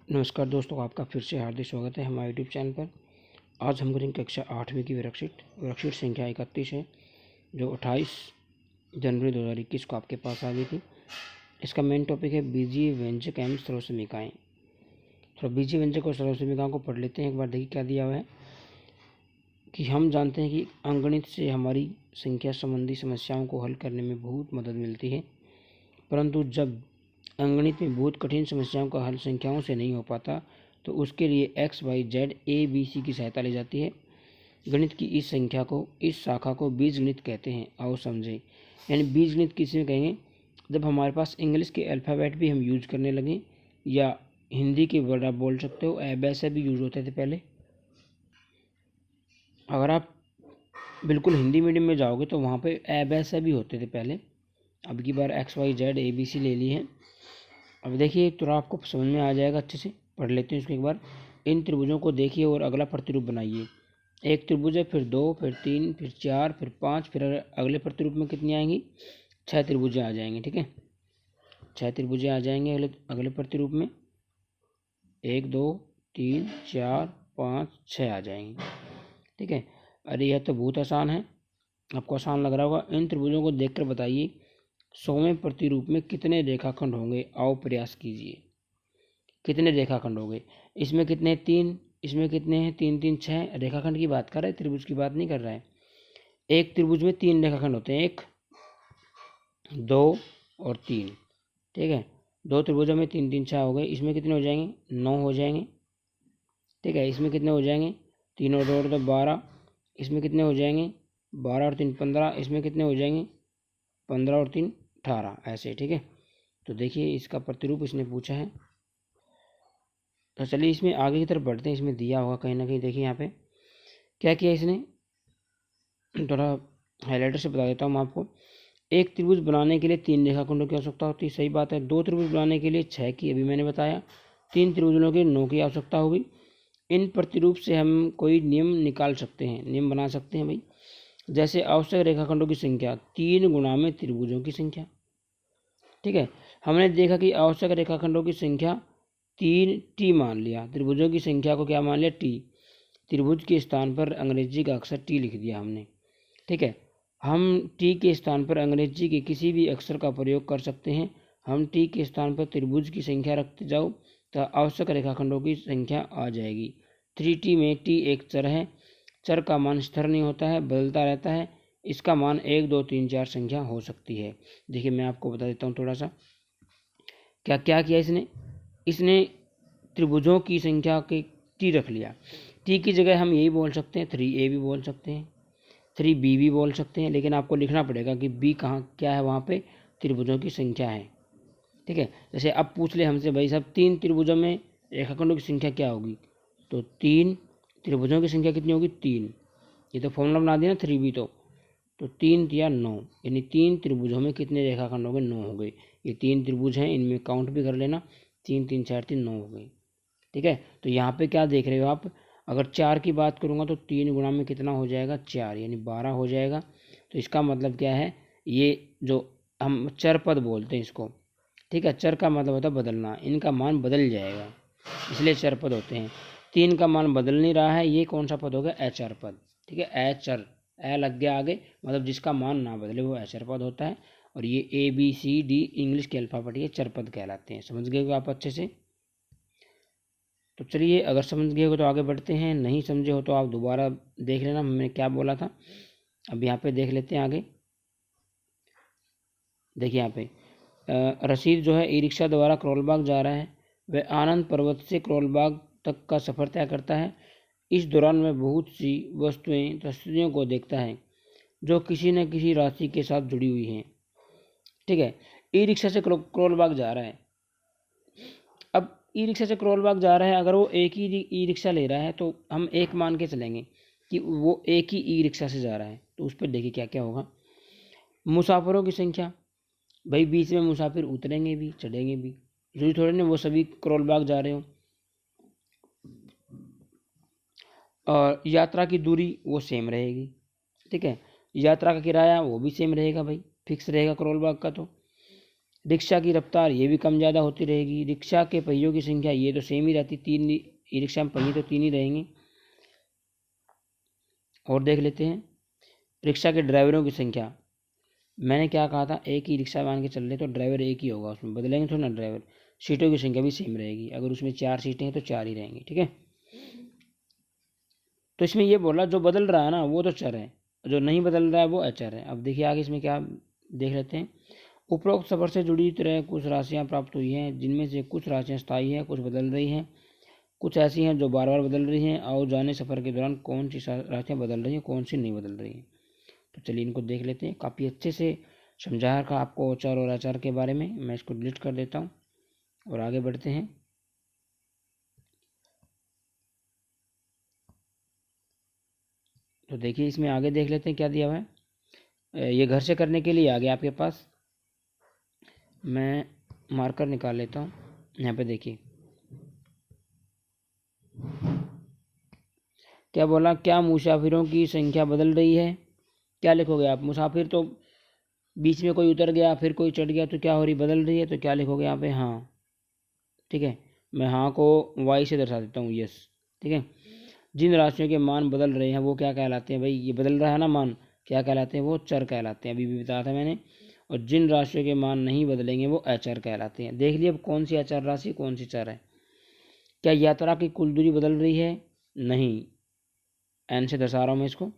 नमस्कार दोस्तों, आपका फिर से हार्दिक स्वागत है हमारे यूट्यूब चैनल पर। आज हम करेंगे कक्षा 8वीं की वर्कशीट संख्या 31 है, जो 28 जनवरी 2021 को आपके पास आ गई थी। इसका मेन टॉपिक है बीजीय व्यंजक एवं सर्वसमीकाएँ। थोड़ा बीजीय व्यंजक और सर्वसमीकाओं को पढ़ लेते हैं। एक बार देखिए क्या दिया हुआ है कि हम जानते हैं कि अंकगणित से हमारी संख्या संबंधी समस्याओं को हल करने में बहुत मदद मिलती है, परंतु जब अंकगणित में बहुत कठिन समस्याओं का हल संख्याओं से नहीं हो पाता तो उसके लिए X Y Z A B C की सहायता ली जाती है। गणित की इस शाखा को बीजगणित कहते हैं। आओ समझें। यानी बीजगणित किसी में कहेंगे जब हमारे पास इंग्लिश के अल्फ़ाबेट भी हम यूज करने लगे, या हिंदी के वर्ड आप बोल सकते हो, वैसे भी यूज होते थे पहले। अगर आप बिल्कुल हिंदी मीडियम में जाओगे तो वहाँ पे वैसे भी होते थे पहले। अब की बार X Y Z A B C ले ली है। अब देखिए थोड़ा आपको समझ में आ जाएगा, अच्छे से पढ़ लेते हैं इसको एक बार। इन त्रिभुजों को देखिए और अगला प्रतिरूप बनाइए। एक त्रिभुज है, फिर 2, फिर 3, फिर 4, फिर 5, फिर अगले प्रतिरूप में कितनी आएंगी? 6 त्रिभुजें आ जाएंगी। ठीक है, 6 त्रिभुजें आ जाएंगे अगले प्रतिरूप में। 1 2 3 4 5 6 आ जाएंगी। ठीक है, अरे यह तो बहुत आसान है, आपको आसान लग रहा होगा। इन त्रिभुजों को देखकर बताइए 100वें प्रतिरूप में कितने रेखाखंड होंगे। आओ प्रयास कीजिए। कितने रेखाखंड होंगे? इसमें कितने? 3। इसमें कितने हैं? 3 3 6। रेखाखंड की बात कर रहा है, त्रिभुज की बात नहीं कर रहा है। एक त्रिभुज में 3 रेखाखंड होते हैं, 1 2 और 3। ठीक है, 2 त्रिभुजों में 3 3 6 हो गए। इसमें कितने हो जाएंगे? 9 हो जाएंगे। ठीक है, इसमें कितने हो जाएंगे? 3 और 2 तो 12। इसमें कितने हो जाएंगे? 12 और 3 15। इसमें कितने हो जाएंगे? 15 और 3 18। ऐसे। ठीक है, तो देखिए इसका प्रतिरूप इसने पूछा है। तो चलिए इसमें आगे की तरफ बढ़ते हैं। इसमें दिया होगा कहीं ना कहीं। देखिए यहाँ पे क्या किया इसने, थोड़ा हाईलाइटर से बता देता हूँ मैं आपको। एक त्रिभुज बनाने के लिए 3 रेखाखंडों की आवश्यकता होती है, सही बात है। 2 त्रिभुज बनाने के लिए 6 की, अभी मैंने बताया। 3 त्रिभुजों के 9 की आवश्यकता होगी। इन प्रतिरूप से हम कोई नियम निकाल सकते हैं, नियम बना सकते हैं भाई। जैसे आवश्यक रेखाखंडों की संख्या 3 गुणा में त्रिभुजों की संख्या। ठीक है, हमने देखा कि आवश्यक रेखाखंडों की संख्या 3 टी मान लिया, त्रिभुजों की संख्या को क्या मान लिया? टी। त्रिभुज के स्थान पर अंग्रेजी का अक्षर टी लिख दिया हमने। ठीक है, हम टी के स्थान पर अंग्रेजी के किसी भी अक्षर का प्रयोग कर सकते हैं। हम टी के स्थान पर त्रिभुज की संख्या रखते जाओ तो आवश्यक रेखाखंडों की संख्या आ जाएगी। 3t में टी एक चर है। चर का मान स्थिर नहीं होता है, बदलता रहता है। इसका मान 1 2 3 4 संख्या हो सकती है। देखिए मैं आपको बता देता हूँ थोड़ा सा क्या क्या किया इसने त्रिभुजों की संख्या के टी रख लिया। टी की जगह हम यही बोल सकते हैं, 3a भी बोल सकते हैं, 3b भी बोल सकते हैं, लेकिन आपको लिखना पड़ेगा कि b कहाँ क्या है, वहाँ पे त्रिभुजों की संख्या है। ठीक है, जैसे अब पूछ ले हमसे भाई साहब 3 त्रिभुजों में रेखाखंडों की संख्या क्या होगी, तो 3 त्रिभुजों की संख्या कितनी होगी? 3। ये तो फॉर्मूला बना दिया ना 3b। तो 3 या 9, यानी 3 त्रिभुजों में कितने रेखाखंड हो गए? 9 हो गए। ये 3 त्रिभुज हैं, इनमें काउंट भी कर लेना। 3 3 4 3 9 हो गए। ठीक है, तो यहाँ पे क्या देख रहे हो आप? अगर 4 की बात करूँगा तो 3 गुणा में कितना हो जाएगा? 4, यानी 12 हो जाएगा। तो इसका मतलब क्या है, ये जो हम चर पद बोलते हैं इसको। ठीक है, चर का मतलब होता है बदलना, इनका मान बदल जाएगा, इसलिए चर पद होते हैं। 3 का मान बदल नहीं रहा है, ये कौन सा पद हो गया? अचर पद। ठीक है, अचर, ए लग गया आगे, मतलब जिसका मान ना बदले वो अचर पद होता है। और ये ABCD इंग्लिश के अल्फ़ाबेट ये चर पद कहलाते हैं। समझ गए हो आप अच्छे से? तो चलिए, अगर समझ गए हो तो आगे बढ़ते हैं, नहीं समझे हो तो आप दोबारा देख लेना मैंने क्या बोला था। अब यहाँ पे देख लेते हैं आगे। देखिए यहाँ पे रशीद जो है ई रिक्शा द्वारा करोलबाग जा रहा है। वह आनंद पर्वत से करोलबाग तक का सफ़र तय करता है। इस दौरान वह बहुत सी वस्तुएं तस्वीरों को देखता है जो किसी न किसी राशि के साथ जुड़ी हुई हैं। ठीक है, ई रिक्शा से करोलबाग जा रहा है। अब ई रिक्शा से करोलबाग जा रहा है, अगर वो एक ही ई रिक्शा ले रहा है तो हम एक मान के चलेंगे कि वो एक ही ई रिक्शा से जा रहा है। तो उस पर देखिए क्या क्या होगा। मुसाफिरों की संख्या, भाई बीच में मुसाफिर उतरेंगे भी चढ़ेंगे भी, जरूरी थोड़े ना वो सभी करोलबाग जा रहे हो। और यात्रा की दूरी वो सेम रहेगी। ठीक है, यात्रा का किराया वो भी सेम रहेगा भाई, फिक्स रहेगा करोलबाग का। तो रिक्शा की रफ्तार ये भी कम ज़्यादा होती रहेगी। रिक्शा के पहियों की संख्या ये तो सेम ही रहती, 3 ई रिक्शा में पहिए तो 3 ही रहेंगे। और देख लेते हैं रिक्शा के ड्राइवरों की संख्या। मैंने क्या कहा था, एक ही रिक्शा मान के चल रहे तो ड्राइवर एक ही होगा, उसमें बदलेंगे थोड़ा ना ड्राइवर। सीटों की संख्या भी सेम रहेगी, अगर उसमें 4 सीटें हैं तो 4 ही रहेंगी, ठीक है। तो इसमें ये बोला जो बदल रहा है ना वो तो चर है, जो नहीं बदल रहा है वो अचर है। अब देखिए आगे इसमें क्या देख लेते हैं। उपरोक्त सफर से जुड़ी तरह कुछ राशियां प्राप्त हुई हैं, जिनमें से कुछ राशियां स्थायी हैं, कुछ बदल रही हैं, कुछ ऐसी हैं जो बार बार बदल रही हैं। और जाने सफ़र के दौरान कौन सी राशियां बदल रही हैं, कौन सी नहीं बदल रही हैं। तो चलिए इनको देख लेते हैं। काफ़ी अच्छे से समझा रखा आपको चर और अचर के बारे में। मैं इसको डिलीट कर देता हूँ और आगे बढ़ते हैं। तो देखिए इसमें आगे देख लेते हैं क्या दिया हुआ है। ये घर से करने के लिए आ गया आपके पास। मैं मार्कर निकाल लेता हूँ। यहाँ पे देखिए क्या बोला, क्या मुसाफिरों की संख्या बदल रही है। क्या लिखोगे आप, मुसाफिर तो बीच में कोई उतर गया फिर कोई चढ़ गया तो क्या हो रही, बदल रही है। तो क्या लिखोगे यहाँ पे, हाँ, ठीक है। मैं हाँ को वाई से दर्शा देता हूँ, यस, ठीक है। जिन राशियों के मान बदल रहे हैं वो क्या कहलाते हैं, भाई ये बदल रहा है ना मान, क्या कहलाते हैं, वो चर कहलाते हैं, अभी भी बताया था मैंने। और जिन राशियों के मान नहीं बदलेंगे वो अचर कहलाते हैं। देख लिए अब कौन सी अचर राशि कौन सी चर है। क्या यात्रा की कुल दूरी बदल रही है, नहीं, एन से दर्शा रहा हूँ मैं इसको।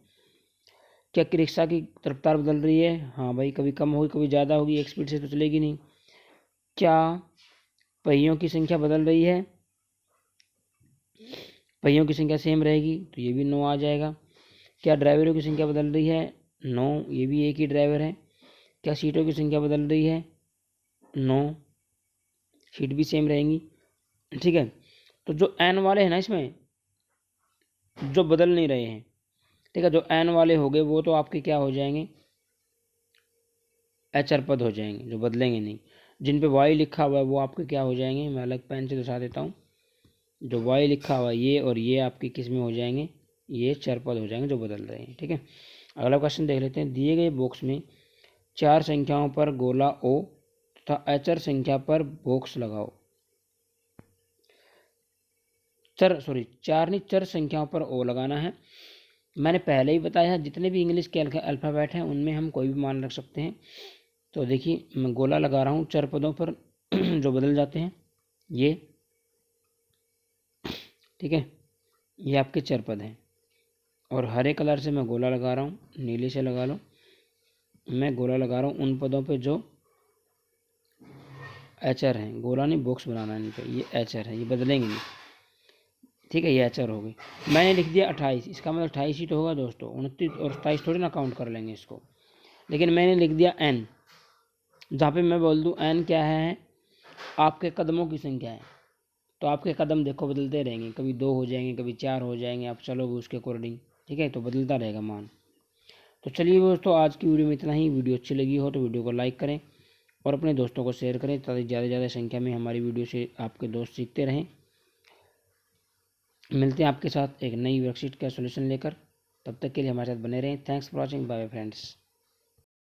क्या रिक्शा की रफ्तार बदल रही है, हाँ भाई, कभी कम होगी कभी ज़्यादा होगी, एक स्पीड से तो चलेगी नहीं। क्या पहियों की संख्या बदल रही है, पहियों की संख्या सेम रहेगी, तो ये भी 9 आ जाएगा। क्या ड्राइवरों की संख्या बदल रही है, 9, ये भी एक ही ड्राइवर है। क्या सीटों की संख्या बदल रही है, 9, सीट भी सेम रहेंगी, ठीक है। तो जो एन वाले हैं ना इसमें, जो बदल नहीं रहे हैं, ठीक है, जो एन वाले हो गए वो तो आपके क्या हो जाएंगे, एचर पद हो जाएंगे, जो बदलेंगे नहीं। जिन पे वाई लिखा हुआ है वो आपके क्या हो जाएंगे, मैं अलग पेन से दिखा देता हूँ। जो वाई लिखा हुआ है ये और ये आपके किस में हो जाएंगे, ये चर पद हो जाएंगे जो बदल रहे हैं, ठीक है। अगला क्वेश्चन देख लेते हैं। दिए गए बॉक्स में 4 संख्याओं पर गोला ओ तथा अचर संख्या पर बॉक्स लगाओ। 4 नहीं, चर संख्याओं पर ओ लगाना है। मैंने पहले ही बताया है जितने भी इंग्लिश के अल्फ़ाबेट हैं उनमें हम कोई भी मान रख सकते हैं। तो देखिए मैं गोला लगा रहा हूँ चर पदों पर जो बदल जाते हैं ये, ठीक है, ये आपके चर पद हैं। और हरे कलर से मैं गोला लगा रहा हूँ, नीले से लगा लो, मैं गोला लगा रहा हूँ उन पदों पे जो एचर हैं। गोला नहीं, बॉक्स बनाना है इन पे, ये एचर है, ये बदलेंगे नहीं, ठीक है, ये एचर हो गई। मैंने लिख दिया 28, इसका मतलब 28 ही तो होगा दोस्तों, 29 और 27 थोड़ी ना काउंट कर लेंगे इसको। लेकिन मैंने लिख दिया एन, जहाँ पे मैं बोल दूँ एन क्या है, आपके कदमों की संख्या है। तो आपके कदम देखो बदलते रहेंगे, कभी 2 हो जाएंगे कभी 4 हो जाएंगे, आप चलोगे उसके अकॉर्डिंग, ठीक है, तो बदलता रहेगा मान। तो चलिए दोस्तों आज की वीडियो में इतना ही। वीडियो अच्छी लगी हो तो वीडियो को लाइक करें और अपने दोस्तों को शेयर करें ताकि ज़्यादा से ज़्यादा संख्या में हमारी वीडियो से आपके दोस्त सीखते रहें। मिलते हैं आपके साथ एक नई वर्कशीट का सॉल्यूशन लेकर, तब तक के लिए हमारे साथ बने रहें। Thanks for watching, bye friends.